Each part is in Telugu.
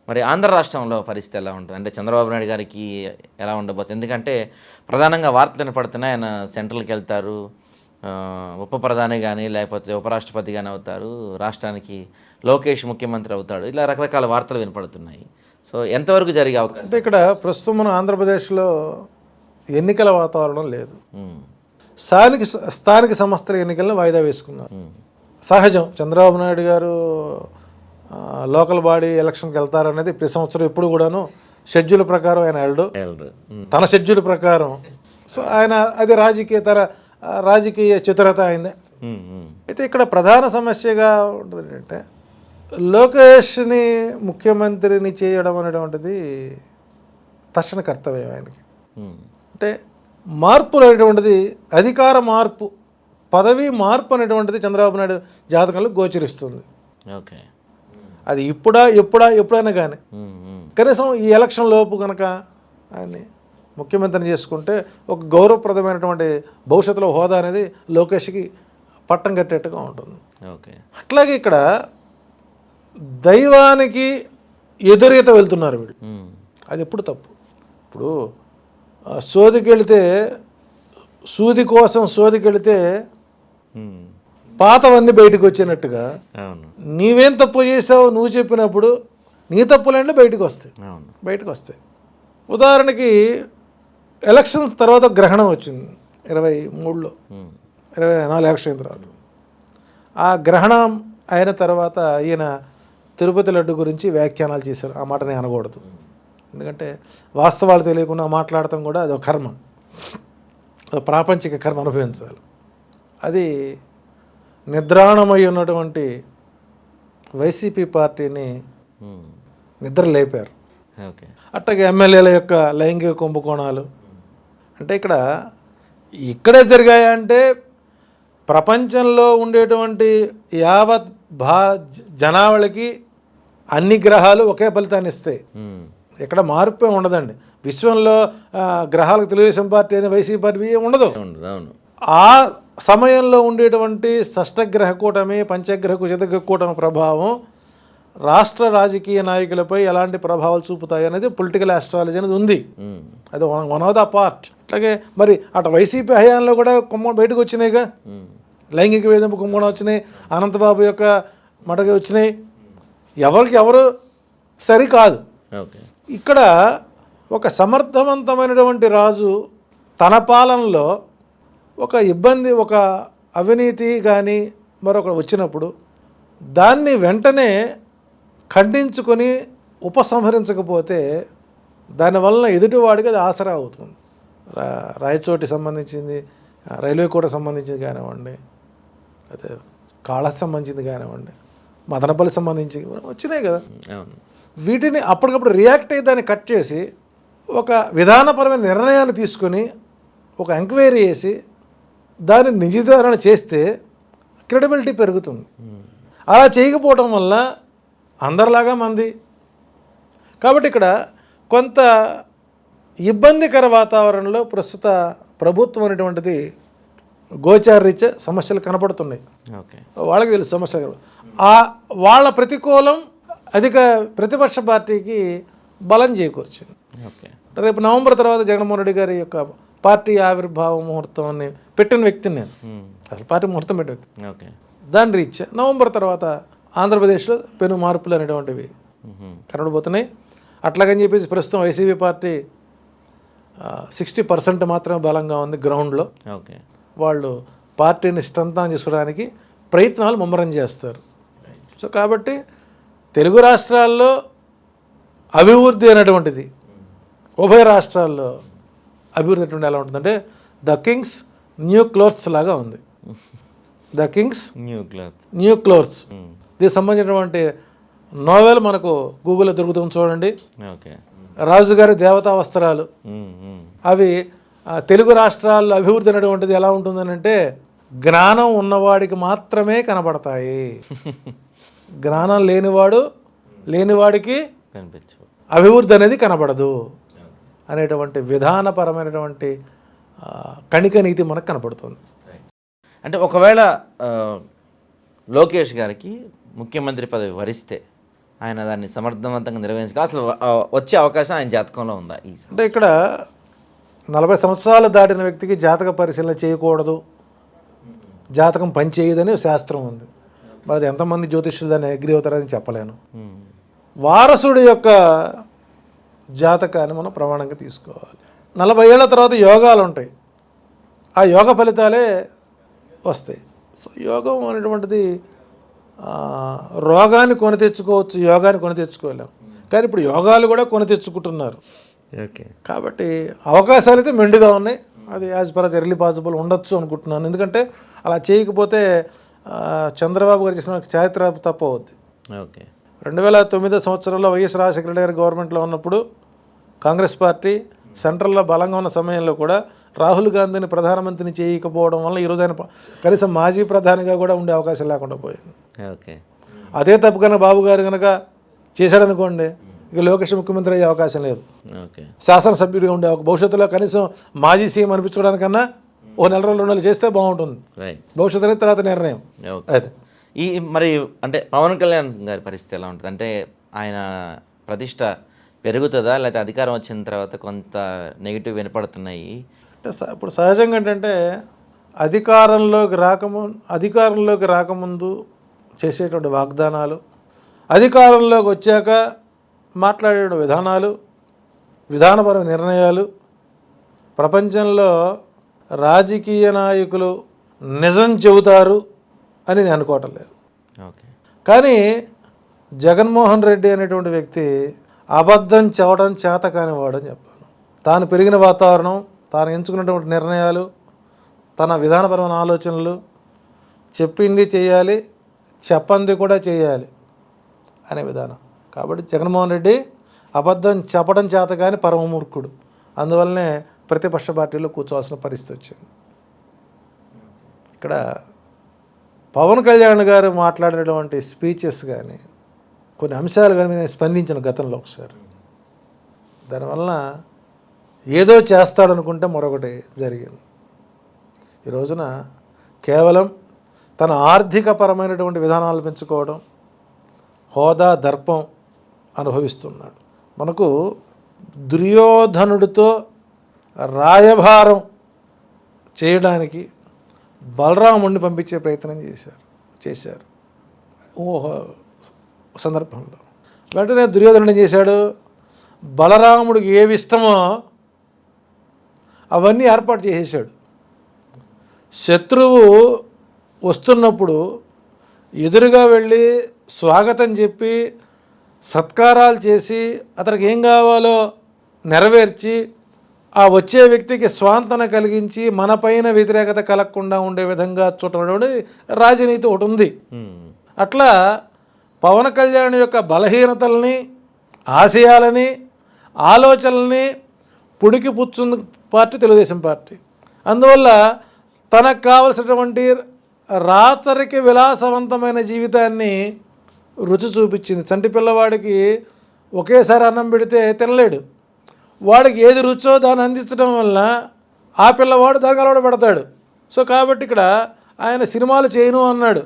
మరి ఆంధ్ర రాష్ట్రంలో పరిస్థితి ఎలా ఉంటుంది? అంటే చంద్రబాబు నాయుడు గారికి ఎలా ఉండబోతుంది? ఎందుకంటే ప్రధానంగా వార్తలు వినపడుతున్నాయి. ఆయన సెంట్రల్‌కి వెళ్తారు. ఉప ప్రధాని గాని, లేకపోతే ఉపరాష్ట్రపతి గాని అవుతారు. రాష్ట్రానికి లోకేష్ ముఖ్యమంత్రి అవుతాడు. ఇలా రకరకాల వార్తలు వినపడుతున్నాయి. సో, ఎంతవరకు జరిగే అవకాశం? అంటే ఇక్కడ ప్రస్తుతం మన ఆంధ్రప్రదేశ్లో ఎన్నికల వాతావరణం లేదు. హ్మ్. స్థానిక సంస్థల ఎన్నికలను వాయిదా వేసుకున్నారు. హ్మ్. సహజం. చంద్రబాబు నాయుడు గారు లోకల్ బాడీ ఎలక్షన్కి వెళ్తారనేది ప్రతి సంవత్సరం ఎప్పుడు కూడాను షెడ్యూల్ ప్రకారం ఆయన వెళ్ళడు. హ్మ్. తన షెడ్యూల్ ప్రకారం. సో ఆయన అది రాజకీయ చతురత అయింది. హ్మ్. హ్మ్. అయితే ఇక్కడ ప్రధాన సమస్యగా ఉంటుంది ఏంటంటే లోకేష్ని ముఖ్యమంత్రిని చేయడం అనేటువంటిది తక్షణ కర్తవ్యం ఆయనకి. హ్మ్. అంటే మార్పులు అనేటువంటిది అధికార మార్పు, పదవి మార్పు అనేటువంటిది చంద్రబాబు నాయుడు జాతకంలో గోచరిస్తుంది. ఓకే. అది ఎప్పుడైనా కానీ హ్మ్. హ్మ్. కనీసం ఈ ఎలక్షన్ లోపు కనుక ఆయన్ని ముఖ్యమంత్రిని చేసుకుంటే ఒక గౌరవప్రదమైనటువంటి భవిష్యత్తులో హోదా అనేది లోకేష్కి పట్టం కట్టేట్టుగా ఉంటుంది. ఓకే. అట్లాగే ఇక్కడ దైవానికి ఎదురీత వెళ్తున్నారు వీళ్ళు. హ్మ్. అది ఎప్పుడు తప్పు. ఇప్పుడు సోదికెళితే హ్మ్. పాతవన్నీ బయటకు వచ్చినట్టుగా అవును. నీవేం తప్పు చేసావు నువ్వు చెప్పినప్పుడు నీ తప్పులన్నీ బయటకు వస్తాయి. ఉదాహరణకి ఎలక్షన్స్ తర్వాత గ్రహణం వచ్చింది 23లో, 24 ఎలక్షన్ అయిన తర్వాత. ఆ గ్రహణం అయిన తర్వాత ఈయన తిరుపతి లడ్డు గురించి వ్యాఖ్యానాలు చేశారు. ఆ మాట నేను అనకూడదు, ఎందుకంటే వాస్తవాలు తెలియకుండా మాట్లాడటం కూడా అది ఒక కర్మ, ప్రాపంచిక కర్మ అనుభవించాలి. అది నిద్రాణమై ఉన్నటువంటి వైసీపీ పార్టీని నిద్ర లేపారు. ఓకే. అట్లాగే ఎమ్మెల్యేల యొక్క లైంగిక కుంభకోణాలు అంటే ఇక్కడే జరిగాయంటే ప్రపంచంలో ఉండేటువంటి యావత్ జనావళికి అన్ని గ్రహాలు ఒకే ఫలితాన్ని ఇస్తాయి. ఇక్కడ మార్పే ఉండదండి. విశ్వంలో గ్రహాలకు తెలుగుదేశం పార్టీ అని వైసీపీ పార్టీ ఉండదు. ఆ సమయంలో ఉండేటువంటి షష్టగ్రహ కూటమి, పంచగ్రహ కుజగ్రహ కూటమి ప్రభావం రాష్ట్ర రాజకీయ నాయకులపై ఎలాంటి ప్రభావాలు చూపుతాయి అనేది పొలిటికల్ ఆస్ట్రాలజీ అనేది ఉంది. అది వన్ ఆఫ్ ద పార్ట్. అట్లాగే మరి అటు వైసీపీ హయాంలో కూడా కుంభం బయటకు వచ్చినాయిగా, లైంగిక వేధింపు కుంభకోణం వచ్చినాయి, అనంతబాబు యొక్క మటగా వచ్చినాయి. ఎవరు సరికాదు. ఇక్కడ ఒక సమర్థవంతమైనటువంటి రాజు తన పాలనలో ఒక ఇబ్బంది, ఒక అవినీతి కానీ మరొకటి వచ్చినప్పుడు దాన్ని వెంటనే ఖండించుకొని ఉపసంహరించకపోతే దానివల్ల ఎదుటివాడికి అది ఆసరా అవుతుంది. రాయచోటి సంబంధించింది, రైల్వే కోట సంబంధించింది కానివ్వండి, అదే కాళహస్తి సంబంధించింది కానివ్వండి, మదనపల్లి సంబంధించి వచ్చినాయి కదా. వీటిని అప్పటికప్పుడు రియాక్ట్ అయ్యి దాన్ని కట్ చేసి ఒక విధానపరమైన నిర్ణయాన్ని తీసుకొని ఒక ఎంక్వైరీ చేసి దాన్ని నిజీకరణ చేస్తే క్రెడిబిలిటీ పెరుగుతుంది. అలా చేయకపోవడం వల్ల అందరిలాగా మంది కాబట్టి ఇక్కడ కొంత ఇబ్బందికర వాతావరణంలో ప్రస్తుత ప్రభుత్వం అనేటువంటిది గోచారరీత్యా సమస్యలు కనపడుతున్నాయి. వాళ్ళకి తెలుసు సమస్యలు. వాళ్ళ ప్రతికూలం అధిక ప్రతిపక్ష పార్టీకి బలం చేకూర్చింది. రేపు నవంబర్ తర్వాత జగన్మోహన్ రెడ్డి గారి యొక్క పార్టీ ఆవిర్భావ ముహూర్తం అని పెట్టిన వ్యక్తిని నేను, అసలు పార్టీ ముహూర్తం పెట్టిన వ్యక్తి. దాని రీత్యా నవంబర్ తర్వాత ఆంధ్రప్రదేశ్లో పెను మార్పులు అనేటువంటివి కనబడిపోతున్నాయి. అట్లాగని చెప్పేసి ప్రస్తుతం వైసీపీ పార్టీ 60% మాత్రమే బలంగా ఉంది గ్రౌండ్లో. వాళ్ళు పార్టీని స్ట్రెంథన్ చేసుకోవడానికి ప్రయత్నాలు ముమ్మరం చేస్తారు. సో కాబట్టి తెలుగు రాష్ట్రాల్లో అభివృద్ధి అనేటువంటిది ఉభయ రాష్ట్రాల్లో అభివృద్ధి అటువంటి ఎలా ఉంటుందంటే ద కింగ్స్ న్యూ క్లోత్స్ లాగా ఉంది. ద కింగ్స్ న్యూ క్లోత్స్ దీనికి సంబంధించినటువంటి నోవెల్ మనకు గూగుల్లో దొరుకుతుంది, చూడండి. రాజుగారి దేవతా వస్త్రాలు అవి తెలుగు రాష్ట్రాల్లో అభివృద్ధి అనేటువంటిది ఎలా ఉంటుందని అంటే జ్ఞానం ఉన్నవాడికి మాత్రమే కనబడతాయి. జ్ఞానం లేనివాడికి అభివృద్ధి అనేది కనబడదు అనేటువంటి విధానపరమైనటువంటి కణిక నీతి మనకు కనపడుతుంది. అంటే ఒకవేళ లోకేష్ గారికి ముఖ్యమంత్రి పదవి వరిస్తే ఆయన దాన్ని సమర్థవంతంగా నిర్వహించుకో అసలు వచ్చే అవకాశం ఆయన జాతకంలో ఉందా ఈ అంటే ఇక్కడ 40 సంవత్సరాలు దాటిన వ్యక్తికి జాతక పరిశీలన చేయకూడదు, జాతకం పని చేయదని శాస్త్రం ఉంది. మరి అది ఎంతమంది జ్యోతిష్యులు దాన్ని అగ్రి అవుతారని చెప్పలేను. వారసుడి యొక్క జాతకాన్ని మనం ప్రమాణంగా తీసుకోవాలి. 40 ఏళ్ల తర్వాత యోగాలు ఉంటాయి, ఆ యోగ ఫలితాలే వస్తాయి. సో యోగం అనేటువంటిది రోగాన్ని కొని తెచ్చుకోవచ్చు, యోగాన్ని కొని తెచ్చుకోలేం. కానీ ఇప్పుడు యోగాలు కూడా కొని తెచ్చుకుంటున్నారు. ఓకే, కాబట్టి అవకాశాలు అయితే మెండుగా ఉన్నాయి. అది as per as early possible ఉండొచ్చు అనుకుంటున్నాను. ఎందుకంటే అలా చేయకపోతే చంద్రబాబు గారు చేసిన చరిత్ర తప్పవుద్ది. ఓకే, 2009 సంవత్సరంలో వైఎస్ రాజశేఖర రెడ్డి గారు గవర్నమెంట్లో ఉన్నప్పుడు కాంగ్రెస్ పార్టీ సెంట్రల్లో బలంగా ఉన్న సమయంలో కూడా రాహుల్ గాంధీని ప్రధానమంత్రిని చేయకపోవడం వల్ల ఈరోజు ఆయన కనీసం మాజీ ప్రధానిగా కూడా ఉండే అవకాశం లేకుండా పోయింది. ఓకే, అదే తప్పు కనుక బాబు గారు కనుక చేశాడనుకోండి, ఇక లోకేష్ ముఖ్యమంత్రి అయ్యే అవకాశం లేదు. ఓకే, శాసనసభ్యుడిగా ఉండే భవిష్యత్తులో కనీసం మాజీ సీఎం అనిపించుకోవడానికన్నా ఓ 4 రోజులు 2 నెలలు చేస్తే బాగుంటుంది. రైట్. భవిష్యత్తులో తర్వాత నిర్ణయం. ఓకే. అదే ఈ మరి అంటే పవన్ కళ్యాణ్ గారి పరిస్థితి ఎలా ఉంటుంది? అంటే ఆయన ప్రతిష్ట పెరుగుతుందా, లేకపోతే అధికారం వచ్చిన తర్వాత కొంత నెగిటివ్ వినపడుతున్నాయి? అంటే ఇప్పుడు సహజంగా ఏంటంటే అధికారంలోకి రాకముందు చేసేటువంటి వాగ్దానాలు, అధికారంలోకి వచ్చాక మాట్లాడే విధానాలు, విధానపరమైన నిర్ణయాలు ప్రపంచంలో రాజకీయ నాయకులు నిజం చెబుతారు అని నేను అనుకోవటం లేదు. ఓకే. కానీ జగన్మోహన్ రెడ్డి అనేటువంటి వ్యక్తి అబద్ధం చెప్పడం చేత కానివాడు అని చెప్పాను. తాను పెరిగిన వాతావరణం, తాను ఎంచుకున్నటువంటి నిర్ణయాలు, తన విధానపరమైన ఆలోచనలు, చెప్పింది చేయాలి, చెప్పంది కూడా చేయాలి అనే విధానం. కాబట్టి జగన్మోహన్ రెడ్డి అబద్ధం చెప్పడం చేత కానీ పరమమూర్ఖుడు. అందువల్లనే ప్రతిపక్ష పార్టీలో కూర్చోవాల్సిన పరిస్థితి వచ్చింది. ఇక్కడ పవన్ కళ్యాణ్ గారు మాట్లాడినటువంటి స్పీచెస్ కానీ కొన్ని అంశాలు కానీ నేను స్పందించిన గతంలో ఒకసారి. దానివల్ల ఏదో చేస్తాడనుకుంటే మరొకటి జరిగింది. ఈ రోజున కేవలం తన ఆర్థికపరమైనటువంటి విధానాలు పెంచుకోవడం, హోదా దర్పం అనుభవిస్తున్నాడు. మనకు దుర్యోధనుడితో రాయభారం చేయడానికి బలరాముడిని పంపించే ప్రయత్నం చేశారు సందర్భంలో. వెంటనే దుర్యోధనుడు ఏం చేశాడు, బలరాముడికి ఏవి ఇష్టమో అవన్నీ ఏర్పాటు చేసేసాడు. శత్రువు వస్తున్నప్పుడు ఎదురుగా వెళ్ళి స్వాగతం చెప్పి సత్కారాలు చేసి అతనికి ఏం కావాలో నెరవేర్చి ఆ వచ్చే వ్యక్తికి స్వాంతన కలిగించి మనపైన వ్యతిరేకత కలగకుండా ఉండే విధంగా చూడడం రాజనీతి ఒకటి ఉంది. అట్లా పవన్ కళ్యాణ్ యొక్క బలహీనతల్ని, ఆశయాలని, ఆలోచనల్ని పుడికి పుచ్చున్న పార్టీ తెలుగుదేశం పార్టీ. అందువల్ల తనకు కావలసినటువంటి రాచరిక విలాసవంతమైన జీవితాన్ని రుచి చూపించింది. చంటి పిల్లవాడికి ఒకేసారి అన్నం పెడితే తినలేడు. వాడికి ఏది రుచో దాన్ని అందించడం వల్ల ఆ పిల్లవాడు దానికి అలవాటు పడతాడు. సో కాబట్టి ఇక్కడ ఆయన సినిమాలు చేయను అన్నాడు.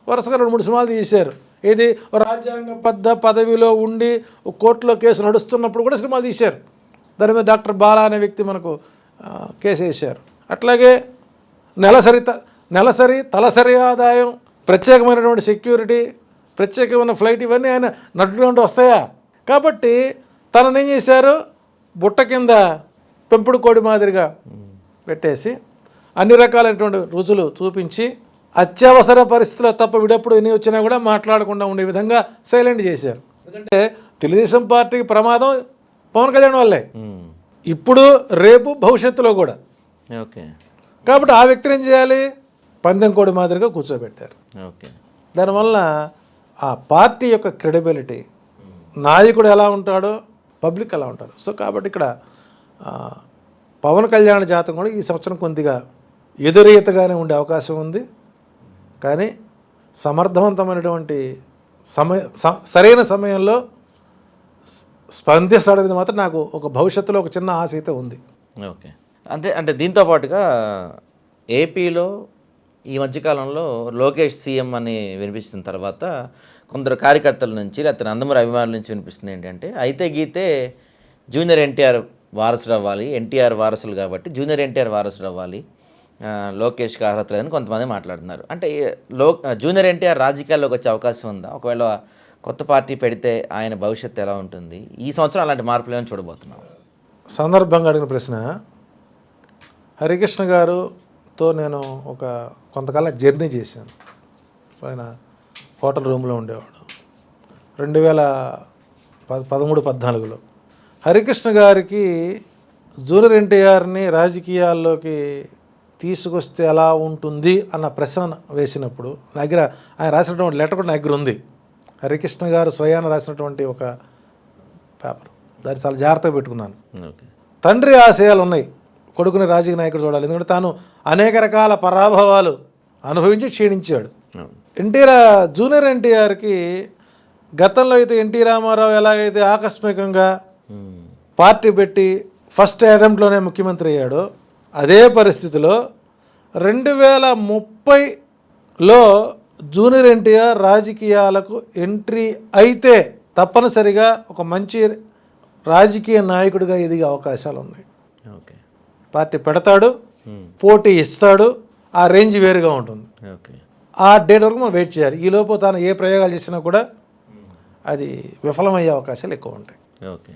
వరుసగా 2-3 సినిమాలు తీశారు. ఇది రాజ్యాంగబద్ధ పదవిలో ఉండి కోర్టులో కేసు నడుస్తున్నప్పుడు కూడా సినిమాలు తీశారు. దాని మీద డాక్టర్ బాలా అనే వ్యక్తి మనకు కేసు వేశారు. అట్లాగే నెలసరి తలసరి ఆదాయం, ప్రత్యేకమైనటువంటి సెక్యూరిటీ, ప్రత్యేకమైన ఫ్లైట్, ఇవన్నీ ఆయన నటుడు వస్తాయా? కాబట్టి తనని ఏం చేశారు, బుట్ట కింద పెంపుడు కోడి మాదిరిగా పెట్టేసి అన్ని రకాలైనటువంటి రుజులు చూపించి అత్యవసర పరిస్థితుల్లో తప్ప విడప్పుడు ఎన్ని వచ్చినా కూడా మాట్లాడకుండా ఉండే విధంగా సైలెంట్ చేశారు. ఎందుకంటే తెలుగుదేశం పార్టీకి ప్రమాదం పవన్ కళ్యాణ్ వల్లే, ఇప్పుడు రేపు భవిష్యత్తులో కూడా. ఓకే. కాబట్టి ఆ వ్యక్తిని ఏం చేయాలి, పందెం కోడి మాదిరిగా కూర్చోబెట్టారు. ఓకే. దానివల్ల ఆ పార్టీ యొక్క క్రెడిబిలిటీ, నాయకుడు ఎలా ఉంటాడో పబ్లిక్ ఎలా ఉంటారు. సో కాబట్టి ఇక్కడ పవన్ కళ్యాణ్ జాతకం కూడా ఈ సంవత్సరం కొద్దిగా ఎదురీతగానే ఉండే అవకాశం ఉంది. కానీ సమర్థవంతమైనటువంటి సరైన సమయంలో స్పందిస్తాడనేది మాత్రం నాకు ఒక భవిష్యత్తులో ఒక చిన్న ఆశ అయితే ఉంది. ఓకే. అంటే దీంతో పాటుగా ఏపీలో ఈ మధ్యకాలంలో లోకేష్ సీఎం అని వినిపించిన తర్వాత కొందరు కార్యకర్తల నుంచి లేకపోతే నందమూరి అభిమానుల నుంచి వినిపిస్తుంది ఏంటంటే అయితే గీతే జూనియర్ ఎన్టీఆర్ వారసుడు అవ్వాలి, ఎన్టీఆర్ వారసులు కాబట్టి జూనియర్ ఎన్టీఆర్ వారసుడు అవ్వాలి, లోకేష్కి అర్హత లేదని కొంతమంది మాట్లాడుతున్నారు. అంటే జూనియర్ ఎన్టీఆర్ రాజకీయాల్లోకి వచ్చే అవకాశం ఉందా? ఒకవేళ కొత్త పార్టీ పెడితే ఆయన భవిష్యత్తు ఎలా ఉంటుంది? ఈ సంవత్సరం అలాంటి మార్పులు ఏమైనా చూడబోతున్నాం? సందర్భంగా అడిగిన ప్రశ్న. హరికృష్ణ గారుతో నేను కొంతకాలం జర్నీ చేశాను. ఆయన హోటల్ రూమ్లో ఉండేవాడు 2013-14లో. హరికృష్ణ గారికి జూనియర్ ఎన్టీఆర్ని రాజకీయాల్లోకి తీసుకొస్తే ఎలా ఉంటుంది అన్న ప్రశ్న వేసినప్పుడు నా దగ్గర ఆయన రాసినటువంటి లెటర్ కూడా నా దగ్గర ఉంది. హరికృష్ణ గారు స్వయాన రాసినటువంటి ఒక పేపర్, దాన్ని చాలా జాగ్రత్తగా పెట్టుకున్నాను. తండ్రి ఆశయాలు ఉన్నాయి, కొడుకుని రాజకీయ నాయకుడు చూడాలి. ఎందుకంటే తాను అనేక రకాల పరాభవాలు అనుభవించి క్షీణించాడు. జూనియర్ ఎన్టీఆర్కి గతంలో అయితే ఎన్టీ రామారావు ఎలాగైతే ఆకస్మికంగా పార్టీ పెట్టి ఫస్ట్ అటెంప్ట్లోనే ముఖ్యమంత్రి అయ్యాడో అదే పరిస్థితిలో 2030లో జూనియర్ ఎన్టీఆర్ రాజకీయాలకు ఎంట్రీ అయితే తప్పనిసరిగా ఒక మంచి రాజకీయ నాయకుడిగా ఎదిగే అవకాశాలు ఉన్నాయి. పార్టీ పెడతాడు, పోటీ ఇస్తాడు, ఆ రేంజ్ వేరుగా ఉంటుంది. ఆ డేట్ వరకు మనం వెయిట్ చేయాలి. ఈలోపు తాను ఏ ప్రయోగాలు చేసినా కూడా అది విఫలమయ్యే అవకాశాలు ఎక్కువ ఉంటాయి. ఓకే,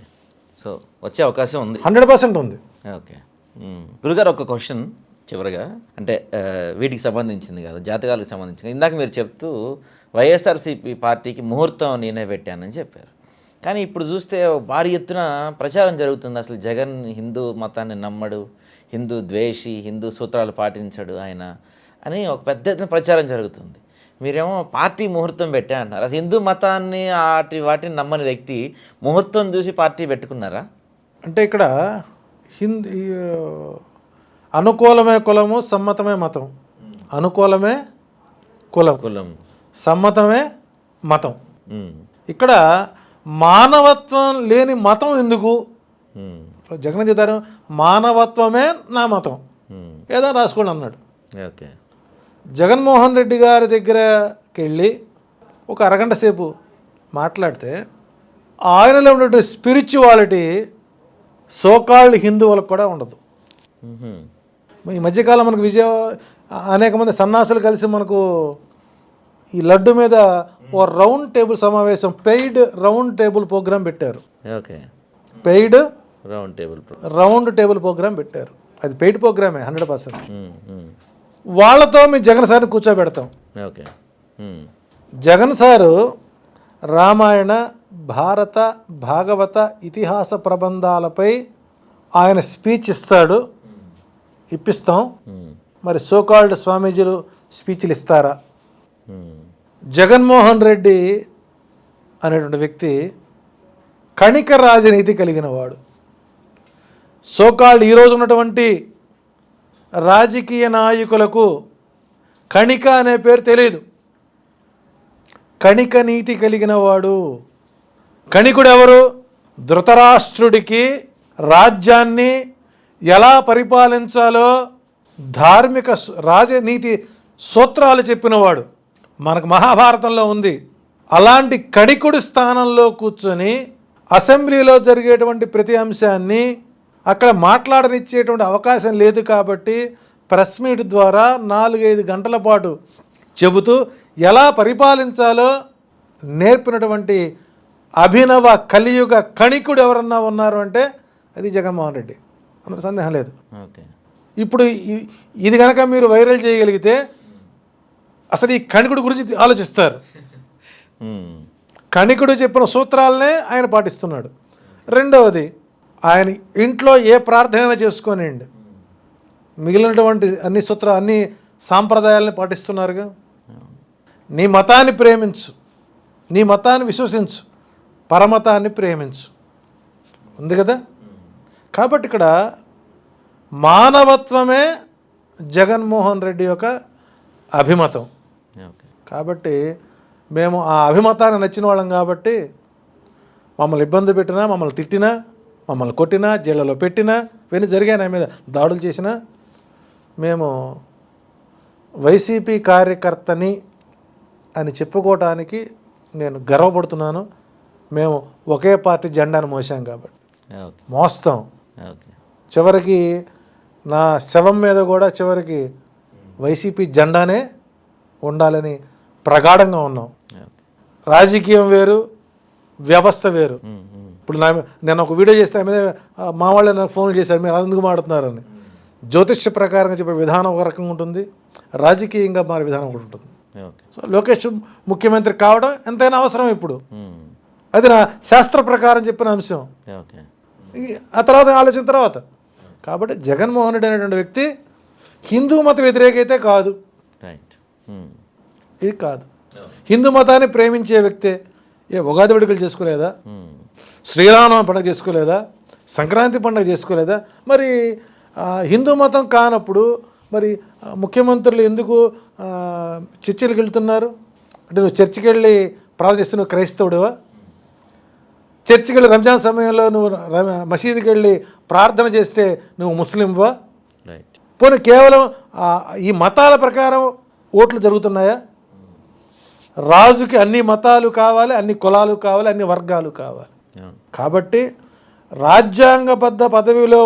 సో వచ్చే అవకాశం ఉంది, 100% ఉంది. ఓకే గురుగారు, ఒక క్వశ్చన్ చివరిగా, అంటే వీటికి సంబంధించింది కాదు, జాతకాలకు సంబంధించింది. ఇందాక మీరు చెప్తూ వైఎస్ఆర్సీపీ పార్టీకి ముహూర్తం నేనే పెట్టానని చెప్పారు. కానీ ఇప్పుడు చూస్తే భారీ ఎత్తున ప్రచారం జరుగుతుంది. అసలు జగన్ హిందూ మతాన్ని నమ్మడు, హిందూ ద్వేషి, హిందూ సూత్రాలు పాటించడు ఆయన అని ఒక పెద్ద ఎత్తున ప్రచారం జరుగుతుంది. మీరేమో పార్టీ ముహూర్తం పెట్టా అంటున్నారు. అసలు హిందూ మతాన్ని వాటిని నమ్మని వ్యక్తి ముహూర్తం చూసి పార్టీ పెట్టుకున్నారా? అంటే ఇక్కడ అనుకూలమే కులము, సమ్మతమే మతం. అనుకూలమే కులం, సమ్మతమే మతం. ఇక్కడ మానవత్వం లేని మతం ఎందుకు? జగన్ చెప్తారు మానవత్వమే నా మతం, ఏదో రాసుకోండి అన్నాడు. ఓకే, జగన్మోహన్ రెడ్డి గారి దగ్గరకి వెళ్ళి ఒక అరగంట సేపు మాట్లాడితే ఆయనలో ఉన్నటువంటి స్పిరిచువాలిటీ సోకాల్డ్ హిందువులకు కూడా ఉండదు. ఈ మధ్యకాలం మనకు అనేక మంది సన్నాసులు కలిసి మనకు ఈ లడ్డు మీద ఓ రౌండ్ టేబుల్ సమావేశం, పెయిడ్ రౌండ్ టేబుల్ ప్రోగ్రాం పెట్టారు. Okay, paid round table programme పెట్టారు. అది పెయిడ్ ప్రోగ్రామే 100%. వాళ్ళతో మేము జగన్ సార్ని కూర్చోబెడతాం. ఓకే, జగన్ సారు రామాయణ, భారత, భాగవత ఇతిహాస ప్రబంధాలపై ఆయన స్పీచ్ ఇప్పిస్తాం. మరి సోకాల్డ్ స్వామీజీలు స్పీచ్లు ఇస్తారా? జగన్మోహన్ రెడ్డి అనేటువంటి వ్యక్తి కణిక రాజనీతి కలిగిన వాడు. సోకాల్డ్ ఈరోజు ఉన్నటువంటి రాజకీయ నాయకులకు కణిక అనే పేరు తెలియదు. కణిక నీతి కలిగిన వాడు. కణికుడు ఎవరు? ధృతరాష్ట్రుడికి రాజ్యాన్ని ఎలా పరిపాలించాలో ధార్మిక రాజనీతి సూత్రాలు చెప్పినవాడు. మనకు మహాభారతంలో ఉంది. అలాంటి కణికుడి స్థానంలో కూర్చొని అసెంబ్లీలో జరిగేటువంటి ప్రతి అంశాన్ని అక్కడ మాట్లాడనిచ్చేటువంటి అవకాశం లేదు కాబట్టి ప్రెస్ మీట్ ద్వారా 4-5 గంటల పాటు చెబుతూ ఎలా పరిపాలించాలో నేర్పినటువంటి అభినవ కలియుగ కణికుడు ఎవరన్నా ఉన్నారు అంటే అది జగన్మోహన్ రెడ్డి, అందులో సందేహం లేదు. ఇప్పుడు ఇది కనుక మీరు వైరల్ చేయగలిగితే అసలు ఈ కణికుడి గురించి ఆలోచిస్తారు. కణికుడు చెప్పిన సూత్రాలనే ఆయన పాటిస్తున్నాడు. రెండవది, ఆయన ఇంట్లో ఏ ప్రార్థన చేసుకోనండి, మిగిలినటువంటి అన్ని సాంప్రదాయాలని పాటిస్తున్నారుగా. నీ మతాన్ని ప్రేమించు, నీ మతాన్ని విశ్వసించు, పరమతాన్ని ప్రేమించు ఉంది కదా. కాబట్టి ఇక్కడ మానవత్వమే జగన్మోహన్ రెడ్డి యొక్క అభిమతం. కాబట్టి మేము ఆ అభిమతాన్ని నచ్చిన వాళ్ళం కాబట్టి మమ్మల్ని ఇబ్బంది పెట్టినా, మమ్మల్ని తిట్టినా, మమ్మల్ని కొట్టినా, జైళ్ళలో పెట్టినా, ఇవన్నీ జరిగాయి, నా మీద దాడులు చేసినా మేము వైసీపీ కార్యకర్తని అని చెప్పుకోవటానికి నేను గర్వపడుతున్నాను. మేము ఒకే పార్టీ జెండాను మోసాం కాబట్టి, ఓకే మోస్తాం. ఓకే చివరికి నా శవం మీద కూడా చివరికి వైసీపీ జెండానే ఉండాలని ప్రగాఢంగా ఉన్నాం. ఓకే రాజకీయం వేరు, వ్యవస్థ వేరు. ఇప్పుడు నేను ఒక వీడియో చేస్తే ఆమె మా వాళ్ళే నాకు ఫోన్ చేశారు, మీరు ఎందుకు మాట్లాడుతున్నారని. జ్యోతిష్య ప్రకారంగా చెప్పే విధానం ఒక రకంగా ఉంటుంది, రాజకీయంగా మారే విధానం ఒకటి ఉంటుంది. ఓకే సో లోకేష్ ముఖ్యమంత్రి కావడం ఎంతైనా అవసరం ఇప్పుడు. అది నా శాస్త్ర ప్రకారం చెప్పిన అంశం. ఓకే ఆ తర్వాత ఆలోచన తర్వాత. కాబట్టి జగన్మోహన్ రెడ్డి అనేటువంటి వ్యక్తి హిందూ మత వ్యతిరేక అయితే కాదు, రైట్ ఇది కాదు. హిందూ మతాన్ని ప్రేమించే వ్యక్తే. ఉగాది వేడుకలు చేసుకోలేదా, శ్రీరామనవమి పండుగ చేసుకోలేదా, సంక్రాంతి పండుగ చేసుకోలేదా? మరి హిందూ మతం కానప్పుడు మరి ముఖ్యమంత్రులు ఎందుకు చర్చిలకు వెళ్తున్నారు? అంటే నువ్వు చర్చికి వెళ్ళి ప్రార్థన చేస్తే నువ్వు క్రైస్తవుడివా? చర్చికి వెళ్ళి రంజాన్ సమయంలో నువ్వు మసీదుకి వెళ్ళి ప్రార్థన చేస్తే నువ్వు ముస్లింవా? రైట్ పోనీ కేవలం ఈ మతాల ప్రకారం ఓట్లు జరుగుతున్నాయా? రాజుకి అన్ని మతాలు కావాలి, అన్ని కులాలు కావాలి, అన్ని వర్గాలు కావాలి. కాబట్టి రాజ్యాంగబద్ధ పదవిలో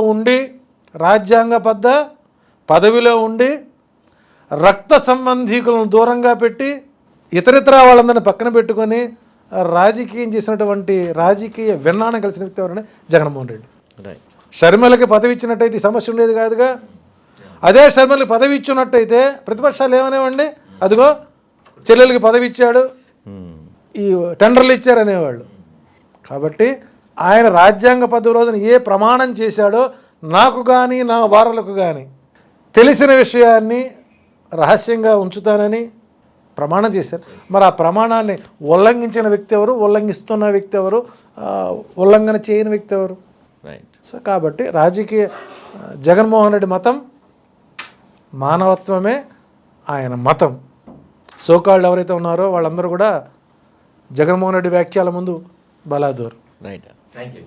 ఉండి రక్త సంబంధీకులను దూరంగా పెట్టి ఇతరితర వాళ్ళందరినీ పక్కన పెట్టుకొని రాజకీయం చేసినటువంటి రాజకీయ విన్నాణం కలిసిన వ్యక్తి ఎవరంటే జగన్మోహన్ రెడ్డి. రైట్ షర్మిలకి పదవి ఇచ్చినట్టయితే ఈ సమస్య ఉండేది కాదుగా. అదే షర్మిలకి పదవి ఇచ్చినట్టయితే ప్రతిపక్షాలు ఏమనేవండి, అదిగో చెల్లెలకి పదవి ఇచ్చాడు, ఈ టెండర్లు ఇచ్చారనేవాళ్ళు. కాబట్టి ఆయన రాజ్యాంగ పదవి రోజున ఏ ప్రమాణం చేశాడో నాకు కానీ నా వారలకు కానీ తెలిసిన విషయాన్ని రహస్యంగా ఉంచుతానని ప్రమాణం చేశారు. మరి ఆ ప్రమాణాన్ని ఉల్లంఘించిన వ్యక్తి ఎవరు, ఉల్లంఘిస్తున్న వ్యక్తి ఎవరు, ఉల్లంఘన చేయని వ్యక్తి ఎవరు? రైట్ సో కాబట్టి జగన్మోహన్ రెడ్డి మతం మానవత్వమే ఆయన మతం. సోకాళ్ళు ఎవరైతే ఉన్నారో వాళ్ళందరూ కూడా జగన్మోహన్ రెడ్డి వ్యాఖ్యల ముందు బలాదూర్. Right thank you.